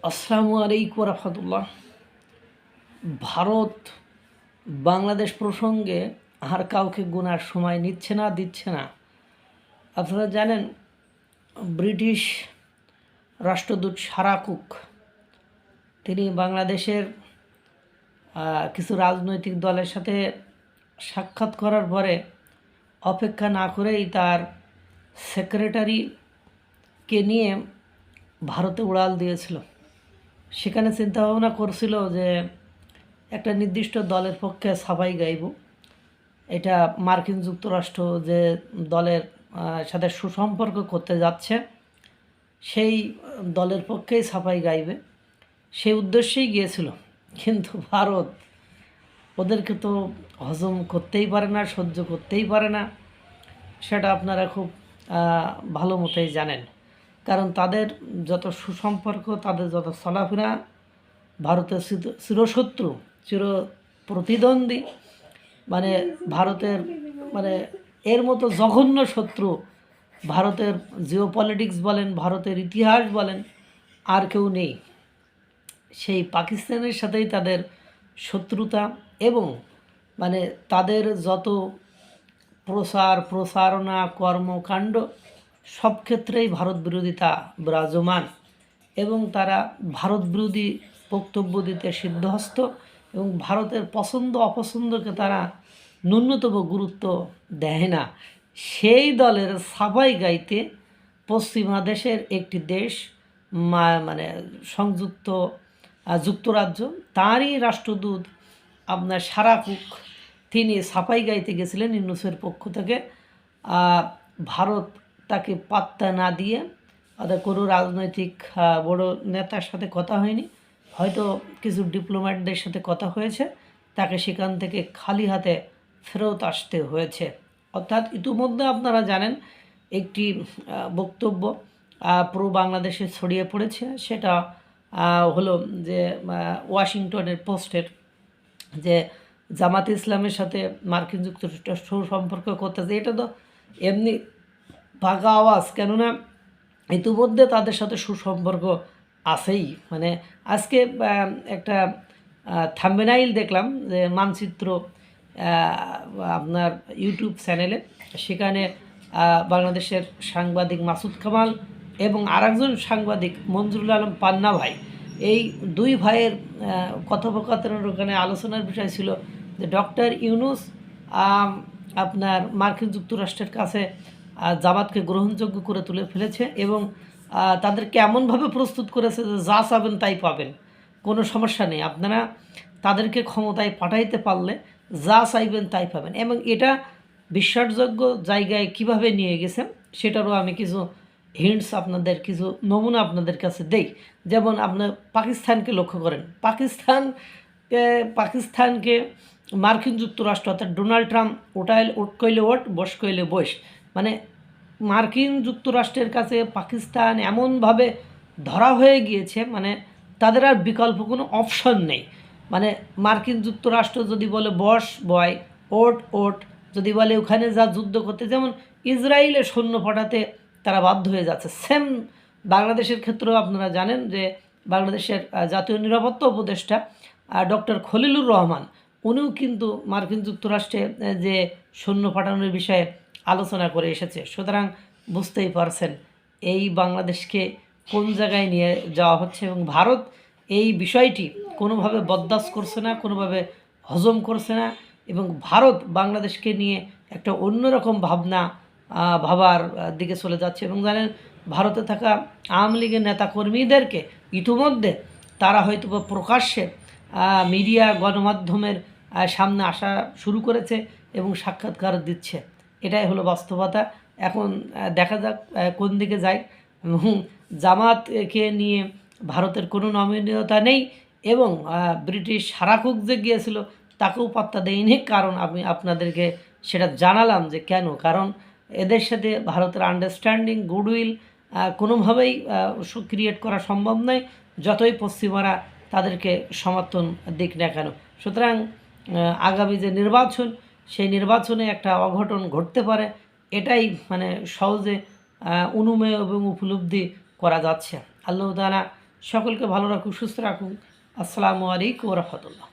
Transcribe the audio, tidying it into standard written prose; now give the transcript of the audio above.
আসসালামু আলাইকুম রহমতুল্লাহ। ভারত বাংলাদেশ প্রসঙ্গে আর কাউকে গোনার সময় নিচ্ছে না, দিচ্ছে না। আপনারা জানেন, ব্রিটিশ রাষ্ট্রদূত সারা কুক তিনি বাংলাদেশের কিছু রাজনৈতিক দলের সাথে সাক্ষাৎ করার পরে অপেক্ষা না করেই তার সেক্রেটারিকে নিয়ে ভারতে উড়াল দিয়েছিল। সেখানে চিন্তাভাবনা করছিল যে একটা নির্দিষ্ট দলের পক্ষে সাফাই গাইব। এটা মার্কিন যুক্তরাষ্ট্র যে দলের সাথে সুসম্পর্ক করতে যাচ্ছে সেই দলের পক্ষেই সাফাই গাইবে, সেই উদ্দেশ্যেই গিয়েছিল। কিন্তু ভারত ওদেরকে তো হজম করতেই পারে না, সহ্য করতেই পারে না। সেটা আপনারা খুব ভালো মতোই জানেন। কারণ তাদের যত সুসম্পর্ক, তাদের যত চলাফেরা, ভারতের চিরশত্রু, চির প্রতিদ্বন্দ্বী, মানে ভারতের এর মতো জঘন্য শত্রু ভারতের জিওপলিটিক্স বলেন, ভারতের ইতিহাস বলেন, আর কেউ নেই। সেই পাকিস্তানের সাথেই তাদের শত্রুতা এবং তাদের যত প্রচারণা, কর্মকাণ্ড, সব ক্ষেত্রেই ভারত বিরোধিতা বিরাজমান এবং তারা ভারত বিরোধী বক্তব্য দিতে সিদ্ধহস্ত এবং ভারতের পছন্দ অপছন্দকে তারা ন্যূনতম গুরুত্ব দেয় না। সেই দলের সাফাই গাইতে পশ্চিমা দেশের একটি দেশ যুক্তরাজ্য, তারই রাষ্ট্রদূত আপনার সারা কুক, তিনি সাফাই গাইতে গেছিলেন ইউনূসের পক্ষ থেকে। ভারত তাকে পাত্তা না দিয়ে, অর্থাৎ কোনো রাজনৈতিক বড় নেতার সাথে কথা হয়নি, হয়তো কিছু ডিপ্লোম্যাটদের সাথে কথা হয়েছে, তাকে সেখান থেকে খালি হাতে ফেরত আসতে হয়েছে। অর্থাৎ ইতিমধ্যে আপনারা জানেন একটি বক্তব্য পুরো বাংলাদেশে ছড়িয়ে পড়েছে। সেটা হলো যে ওয়াশিংটনের পোস্টের যে জামাতে ইসলামের সাথে মার্কিন যুক্তরাষ্ট্র সুসম্পর্ক করতেছে। এটা তো এমনি ভাগা আওয়াজ, কেননা ইতিমধ্যে তাদের সাথে সুসম্পর্ক আছেই। আজকে একটা থাম্বনেইল দেখলাম যে মানচিত্র আপনার ইউটিউব চ্যানেলে, সেখানে বাংলাদেশের সাংবাদিক মাসুদ কামাল এবং আরেকজন সাংবাদিক মঞ্জুরুল আলম পান্না ভাই, এই দুই ভাইয়ের কথোপকথনের ওখানে আলোচনার বিষয় ছিল যে ডক্টর ইউনূস আপনার মার্কিন যুক্তরাষ্ট্রের কাছে জামাতকে গ্রহণযোগ্য করে তুলে ফেলেছে এবং তাদেরকে এমনভাবে প্রস্তুত করেছে যে যা চাবেন তাই পাবেন, কোনো সমস্যা নেই, আপনারা তাদেরকে ক্ষমতায় পাঠাইতে পারলে যা চাইবেন তাই পাবেন। এবং এটা বিশ্বাসযোগ্য জায়গায় কিভাবে নিয়ে গেছেন সেটারও আমি কিছু হিন্টস আপনাদের, কিছু নমুনা আপনাদের কাছে দেই। যেমন আপনার পাকিস্তানকে লক্ষ্য করেন। পাকিস্তানকে মার্কিন যুক্তরাষ্ট্র অর্থাৎ ডোনাল্ড ট্রাম্প ওট কইলে ওট, বস কইলে বস, মার্কিন যুক্তরাষ্ট্রের কাছে পাকিস্তান এমনভাবে ধরা হয়ে গিয়েছে, তাদের আর বিকল্প কোনো অপশন নেই। মার্কিন যুক্তরাষ্ট্র যদি বলে বস বয়, ওট ওট, যদি বলে ওখানে যা যুদ্ধ করতে, যেমন ইসরায়েলের সৈন্য পাঠাতে তারা বাধ্য হয়ে যাচ্ছে। সেম বাংলাদেশের ক্ষেত্রেও আপনারা জানেন যে বাংলাদেশের জাতীয় নিরাপত্তা উপদেষ্টা ডক্টর খলিলুর রহমান, উনিও কিন্তু মার্কিন যুক্তরাষ্ট্রে যে সৈন্য পাঠানোর বিষয়ে আলোচনা করে এসেছে। সুতরাং বুঝতেই পারছেন এই বাংলাদেশকে কোন জায়গায় নিয়ে যাওয়া হচ্ছে এবং ভারত এই বিষয়টি কোনোভাবে বরদাস্ত করছে না, কোনোভাবে হজম করছে না এবং ভারত বাংলাদেশকে নিয়ে একটা অন্যরকম ভাবার দিকে চলে যাচ্ছে। এবং জানেন, ভারতে থাকা আওয়ামী লীগের নেতাকর্মীদেরকে ইতিমধ্যে তারা হয়তো প্রকাশ্যে মিডিয়া, গণমাধ্যমের সামনে আসা শুরু করেছে এবং সাক্ষাৎকার দিচ্ছে। এটাই হলো বাস্তবতা। এখন দেখা যাক কোন দিকে যায়। জামাতকে নিয়ে ভারতের কোনো নমনীয়তা নেই এবং ব্রিটিশ সারা কুক যে গিয়েছিল তাকেও পাত্তা দেয়নি। কারণ আমি আপনাদেরকে সেটা জানালাম যে কেন, কারণ এদের সাথে ভারতের আন্ডারস্ট্যান্ডিং, গুডউইল কোনোভাবেই ক্রিয়েট করা সম্ভব নয়, যতই পশ্চিমারা তাদেরকে সমর্থন দিক না কেন। সুতরাং আগামী যে নির্বাচন, সেই নির্বাচনে একটা অঘটন ঘটতে পারে, এটাই সহজে অনুমেয় এবং উপলব্ধি করা যাচ্ছে। আল্লাহ তাআলা সকলকে ভালো রাখুক, সুস্থ রাখুক। আসসালামু আলাইকুম ওয়া রাহমাতুল্লাহ।